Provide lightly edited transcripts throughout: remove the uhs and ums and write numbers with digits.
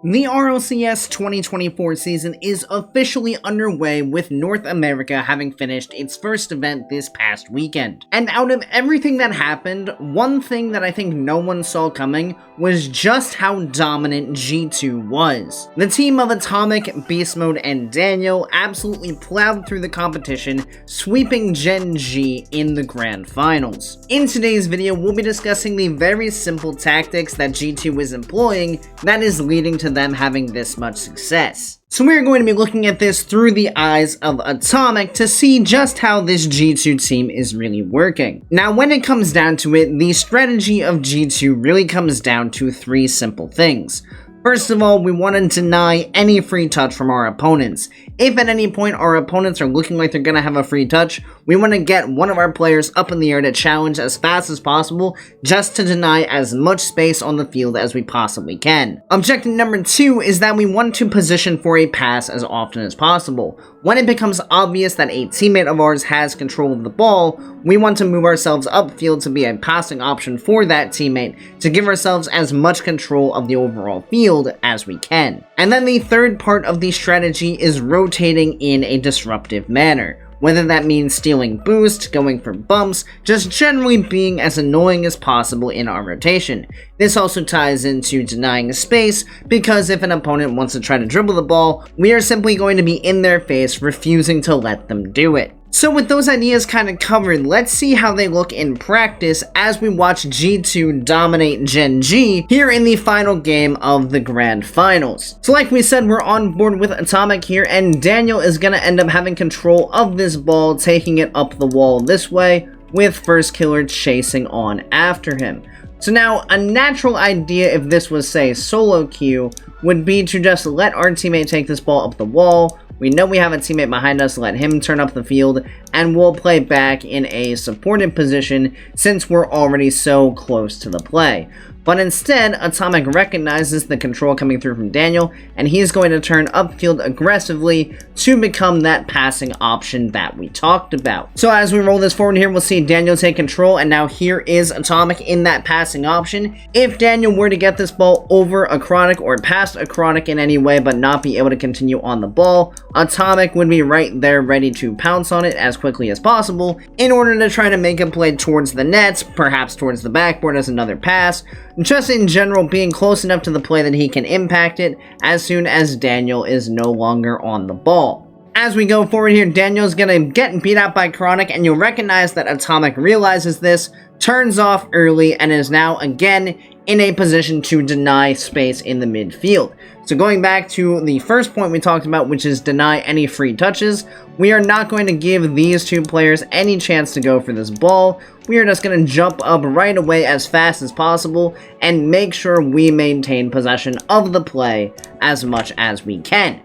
The RLCS 2024 season is officially underway, with North America having finished its first event this past weekend. And out of everything that happened, one thing that I think no one saw coming was just how dominant G2 was. The team of Atomic, Beast Mode, and Daniel absolutely plowed through the competition, sweeping Gen G in the grand finals. In today's video, we'll be discussing the very simple tactics that G2 is employing that is leading to them having this much success. So we're going to be looking at this through the eyes of Atomic to see just how this G2 team is really working. Now, when it comes down to it, the strategy of G2 really comes down to three simple things. First of all, we want to deny any free touch from our opponents. If at any point our opponents are looking like they're going to have a free touch, we want to get one of our players up in the air to challenge as fast as possible, just to deny as much space on the field as we possibly can. Objective number 2 is that we want to position for a pass as often as possible. When it becomes obvious that a teammate of ours has control of the ball, we want to move ourselves upfield to be a passing option for that teammate to give ourselves as much control of the overall field as we can. And then the third part of the strategy is rotating in a disruptive manner. Whether that means stealing boost, going for bumps, just generally being as annoying as possible in our rotation. This also ties into denying space, because if an opponent wants to try to dribble the ball, we are simply going to be in their face, refusing to let them do it. So with those ideas kind of covered, let's see how they look in practice as we watch G2 dominate Gen G here in the final game of the Grand Finals. So like we said, we're on board with Atomic here, and Daniel is going to end up having control of this ball, taking it up the wall this way, with First Killer chasing on after him. So now, a natural idea if this was, say, solo queue, would be to just let our teammate take this ball up the wall. We know we have a teammate behind us, let him turn up the field, and we'll play back in a supported position since we're already so close to the play. But instead, Atomic recognizes the control coming through from Daniel, and he's going to turn upfield aggressively to become that passing option that we talked about. So as we roll this forward here, we'll see Daniel take control, and now here is Atomic in that passing option. If Daniel were to get this ball over Achronic or past Achronic in any way but not be able to continue on the ball, Atomic would be right there ready to pounce on it as quickly as possible in order to try to make a play towards the nets, perhaps towards the backboard as another pass, just in general being close enough to the play that he can impact it as soon as Daniel is no longer on the ball. As we go forward here, Daniel's gonna get beat out by Chronic, and you'll recognize that Atomic realizes this, turns off early, and is now again in a position to deny space in the midfield. So going back to the first point we talked about, which is deny any free touches, we are not going to give these two players any chance to go for this ball. We are just going to jump up right away as fast as possible and make sure we maintain possession of the play as much as we can.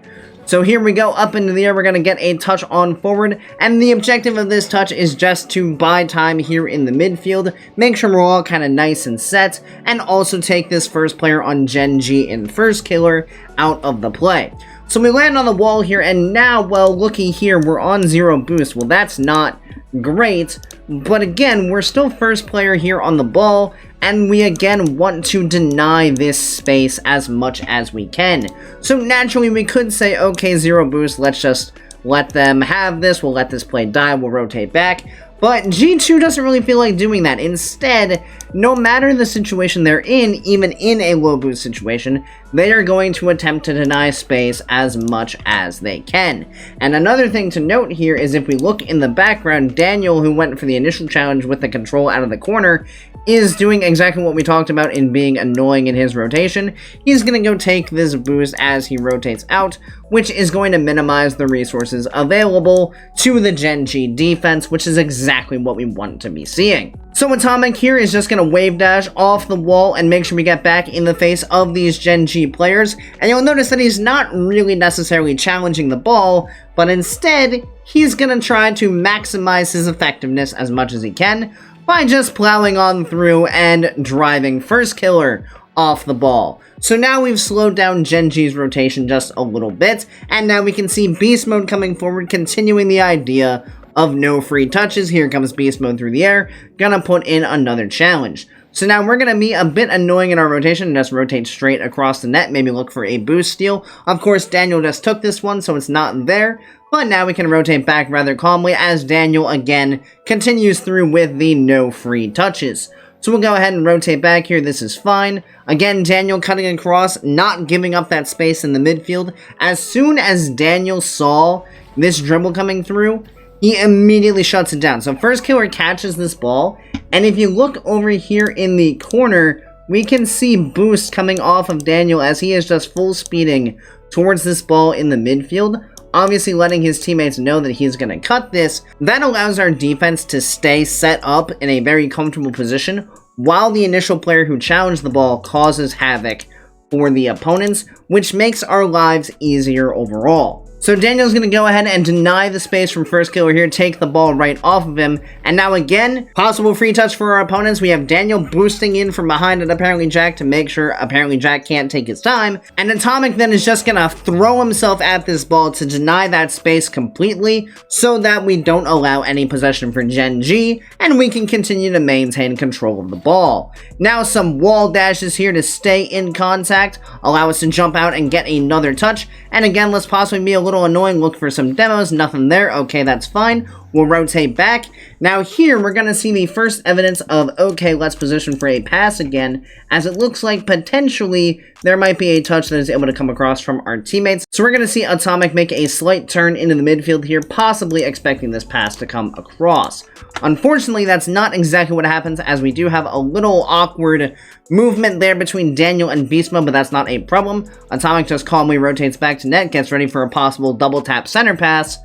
So here we go, up into the air, we're going to get a touch on forward, and the objective of this touch is just to buy time here in the midfield, make sure we're all kind of nice and set, and also take this first player on Gen G in First Killer out of the play. So we land on the wall here, and now, well, looky here, we're on 0 boost. Well, that's not great, but again, we're still first player here on the ball, and we again want to deny this space as much as we can. So naturally we could say, okay, 0 boost, let's just let them have this, we'll let this play die, we'll rotate back. But G2 doesn't really feel like doing that. Instead, no matter the situation they're in, even in a low boost situation, they are going to attempt to deny space as much as they can. And another thing to note here is if we look in the background, Daniel, who went for the initial challenge with the control out of the corner, is doing exactly what we talked about in being annoying in his rotation. He's going to go take this boost as he rotates out, which is going to minimize the resources available to the Gen G defense, which is exactly what we want to be seeing. So Atomic here is just going to wave dash off the wall and make sure we get back in the face of these Gen G players, and you'll notice that he's not really necessarily challenging the ball, but instead he's going to try to maximize his effectiveness as much as he can by just plowing on through and driving First Killer off the ball. So now we've slowed down Gen G's rotation just a little bit, and now we can see Beast Mode coming forward, continuing the idea of no free touches. Here comes Beast Mode through the air, gonna put in another challenge. So now we're going to be a bit annoying in our rotation and just rotate straight across the net, maybe look for a boost steal. Of course, Daniel just took this one, so it's not there. But now we can rotate back rather calmly as Daniel again continues through with the no free touches. So we'll go ahead and rotate back here. This is fine. Again, Daniel cutting across, not giving up that space in the midfield. As soon as Daniel saw this dribble coming through, he immediately shuts it down. So first killer catches this ball, and if you look over here in the corner, we can see boost coming off of Daniel as he is just full speeding towards this ball in the midfield, obviously letting his teammates know that he's going to cut this. That allows our defense to stay set up in a very comfortable position while the initial player who challenged the ball causes havoc for the opponents, which makes our lives easier overall. So Daniel's going to go ahead and deny the space from first killer here, take the ball right off of him, and now again, possible free touch for our opponents. We have Daniel boosting in from behind and apparently Jack to make sure apparently Jack can't take his time, and Atomic then is just going to throw himself at this ball to deny that space completely so that we don't allow any possession for Gen G, and we can continue to maintain control of the ball. Now some wall dashes here to stay in contact, allow us to jump out and get another touch, and again, let's possibly be a little annoying, look for some demos, nothing there, okay, that's fine. We'll rotate back. Now here, we're going to see the first evidence of, okay, let's position for a pass again, as it looks like potentially there might be a touch that is able to come across from our teammates. So we're going to see Atomic make a slight turn into the midfield here, possibly expecting this pass to come across. Unfortunately, that's not exactly what happens, as we do have a little awkward movement there between Daniel and Beast Mode, but that's not a problem. Atomic just calmly rotates back to net, gets ready for a possible double tap center pass,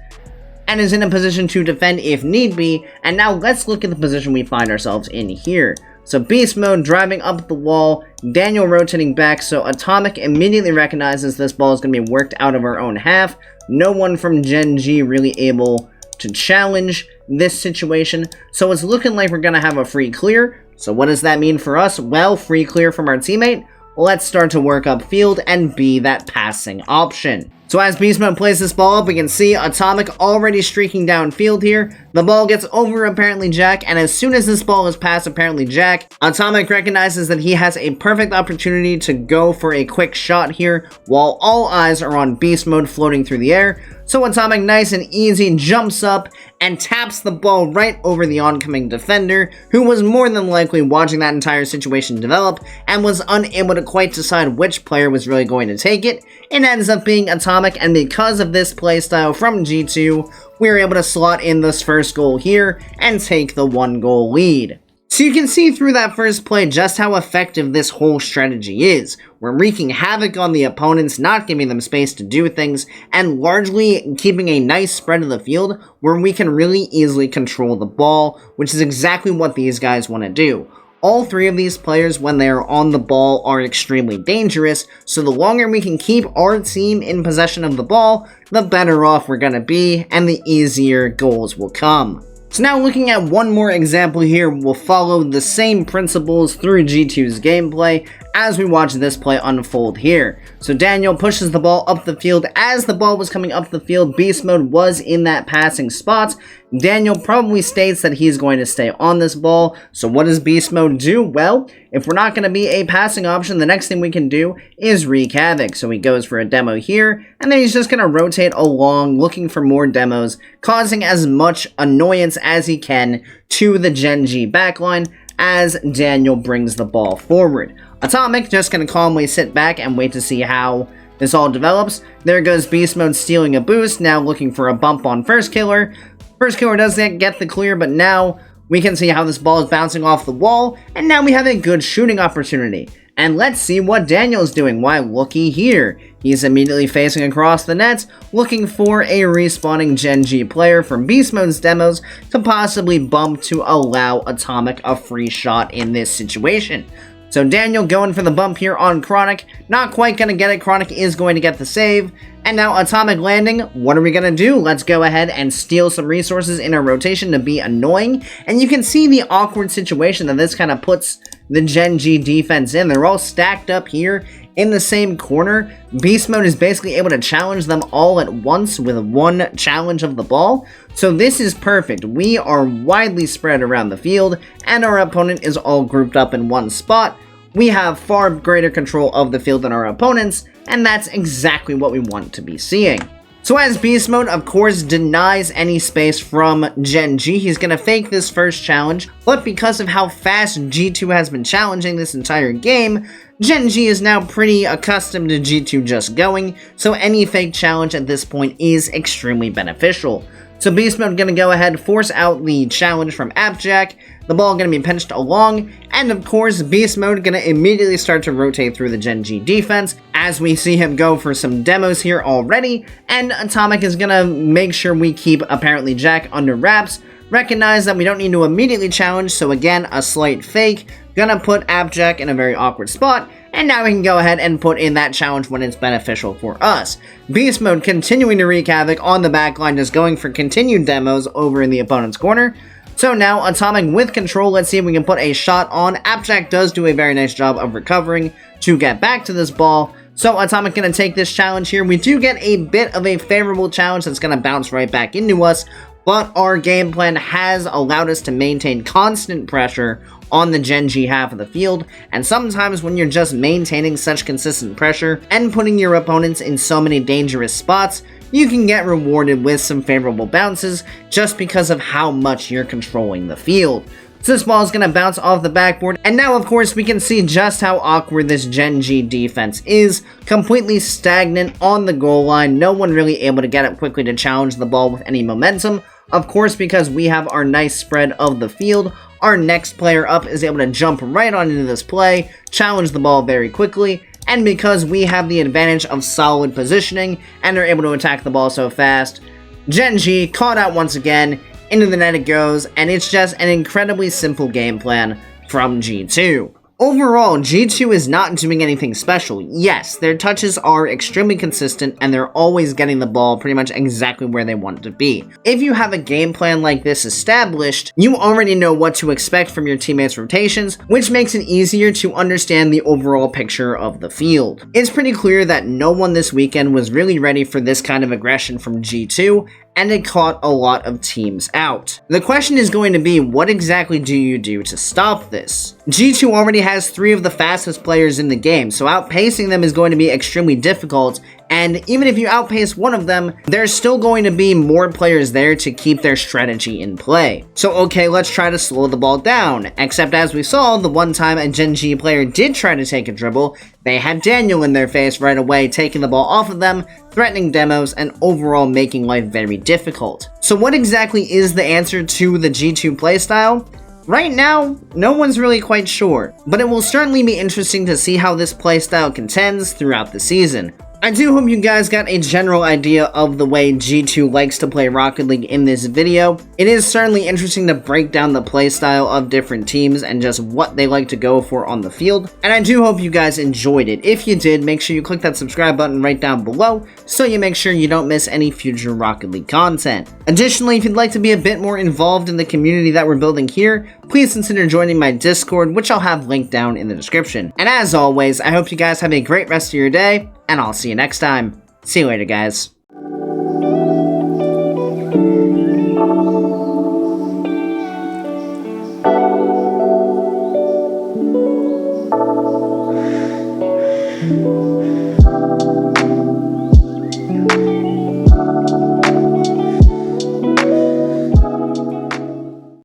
and is in a position to defend if need be. And now let's look at the position we find ourselves in here. So Beast Mode driving up the wall, Daniel rotating back, so Atomic immediately recognizes this ball is going to be worked out of our own half. No one from Gen G really able to challenge this situation, so it's looking like we're going to have a free clear. So what does that mean for us? Well, free clear from our teammate. Let's start to work upfield and be that passing option. So as Beast Mode plays this ball up, we can see Atomic already streaking downfield here. The ball gets over apparently Jack, and as soon as this ball is past apparently Jack, Atomic recognizes that he has a perfect opportunity to go for a quick shot here, while all eyes are on Beast Mode floating through the air. So Atomic nice and easy jumps up and taps the ball right over the oncoming defender, who was more than likely watching that entire situation develop and was unable to quite decide which player was really going to take it. It ends up being Atomic, and because of this playstyle from G2, we were able to slot in this first goal here and take the 1-goal lead. So you can see through that first play just how effective this whole strategy is. We're wreaking havoc on the opponents, not giving them space to do things, and largely keeping a nice spread of the field where we can really easily control the ball, which is exactly what these guys want to do. All three of these players, when they are on the ball, are extremely dangerous, so the longer we can keep our team in possession of the ball, the better off we're going to be, and the easier goals will come. So now looking at one more example here, we'll follow the same principles through G2's gameplay as we watch this play unfold here. So Daniel pushes the ball up the field. As the ball was coming up the field, Beast Mode was in that passing spot. Daniel probably states that he's going to stay on this ball. So what does Beast Mode do? Well, if we're not going to be a passing option, the next thing we can do is wreak havoc. So he goes for a demo here, and then he's just going to rotate along looking for more demos, causing as much annoyance as he can to the Gen G backline as Daniel brings the ball forward. Atomic just going to calmly sit back and wait to see how this all develops. There goes Beast Mode stealing a boost, now looking for a bump on First Killer. First Killer doesn't get the clear, but now we can see how this ball is bouncing off the wall, and now we have a good shooting opportunity. And let's see what Daniel's doing. Why, looky here. He's immediately facing across the nets, looking for a respawning Gen G player from Beast Mode's demos to possibly bump to allow Atomic a free shot in this situation. So Daniel going for the bump here on Chronic, not quite going to get it. Chronic is going to get the save. And now Atomic landing, what are we going to do? Let's go ahead and steal some resources in our rotation to be annoying. And you can see the awkward situation that this kind of puts the Gen G defense in. They're all stacked up here in the same corner, Beast Mode is basically able to challenge them all at once with one challenge of the ball. So this is perfect. We are widely spread around the field, and our opponent is all grouped up in one spot. We have far greater control of the field than our opponents, and that's exactly what we want to be seeing. So as Beast Mode, of course, denies any space from Gen G, he's going to fake this first challenge, but because of how fast G2 has been challenging this entire game, Gen G is now pretty accustomed to G2 just going, so any fake challenge at this point is extremely beneficial. So Beast Mode going to go ahead, force out the challenge from Appjack, the ball going to be pinched along, and of course Beast Mode going to immediately start to rotate through the Gen G defense, as we see him go for some demos here already, and Atomic is going to make sure we keep apparently Jack under wraps, recognize that we don't need to immediately challenge, so again, a slight fake, gonna put Appjack in a very awkward spot, and now we can go ahead and put in that challenge when it's beneficial for us. Beast Mode continuing to wreak havoc on the backline, just going for continued demos over in the opponent's corner. So now, Atomic with control, let's see if we can put a shot on. Appjack does do a very nice job of recovering to get back to this ball. So Atomic gonna take this challenge here. We do get a bit of a favorable challenge that's gonna bounce right back into us, but our game plan has allowed us to maintain constant pressure on the Gen G half of the field, and sometimes when you're just maintaining such consistent pressure and putting your opponents in so many dangerous spots, you can get rewarded with some favorable bounces just because of how much you're controlling the field. So this ball is going to bounce off the backboard, and now of course we can see just how awkward this Gen G defense is. Completely stagnant on the goal line, no one really able to get up quickly to challenge the ball with any momentum. Of course, because we have our nice spread of the field, our next player up is able to jump right on into this play, challenge the ball very quickly, and because we have the advantage of solid positioning and are able to attack the ball so fast, Gen G caught out once again, into the net it goes, and it's just an incredibly simple game plan from G2. Overall, G2 is not doing anything special. Yes, their touches are extremely consistent and they're always getting the ball pretty much exactly where they want it to be. If you have a game plan like this established, you already know what to expect from your teammates' rotations, which makes it easier to understand the overall picture of the field. It's pretty clear that no one this weekend was really ready for this kind of aggression from G2, and it caught a lot of teams out. The question is going to be, what exactly do you do to stop this? G2 already has 3 of the fastest players in the game, so outpacing them is going to be extremely difficult, and even if you outpace one of them, there's still going to be more players there to keep their strategy in play. So okay, let's try to slow the ball down, except as we saw, the one time a Gen G player did try to take a dribble, they had Daniel in their face right away, taking the ball off of them, threatening demos, and overall making life very difficult. So what exactly is the answer to the G2 playstyle? Right now, no one's really quite sure, but it will certainly be interesting to see how this playstyle contends throughout the season. I do hope you guys got a general idea of the way G2 likes to play Rocket League in this video. It is certainly interesting to break down the playstyle of different teams and just what they like to go for on the field, and I do hope you guys enjoyed it. If you did, make sure you click that subscribe button right down below so you make sure you don't miss any future Rocket League content. Additionally, if you'd like to be a bit more involved in the community that we're building here, please consider joining my Discord, which I'll have linked down in the description. And as always, I hope you guys have a great rest of your day, and I'll see you next time. See you later, guys.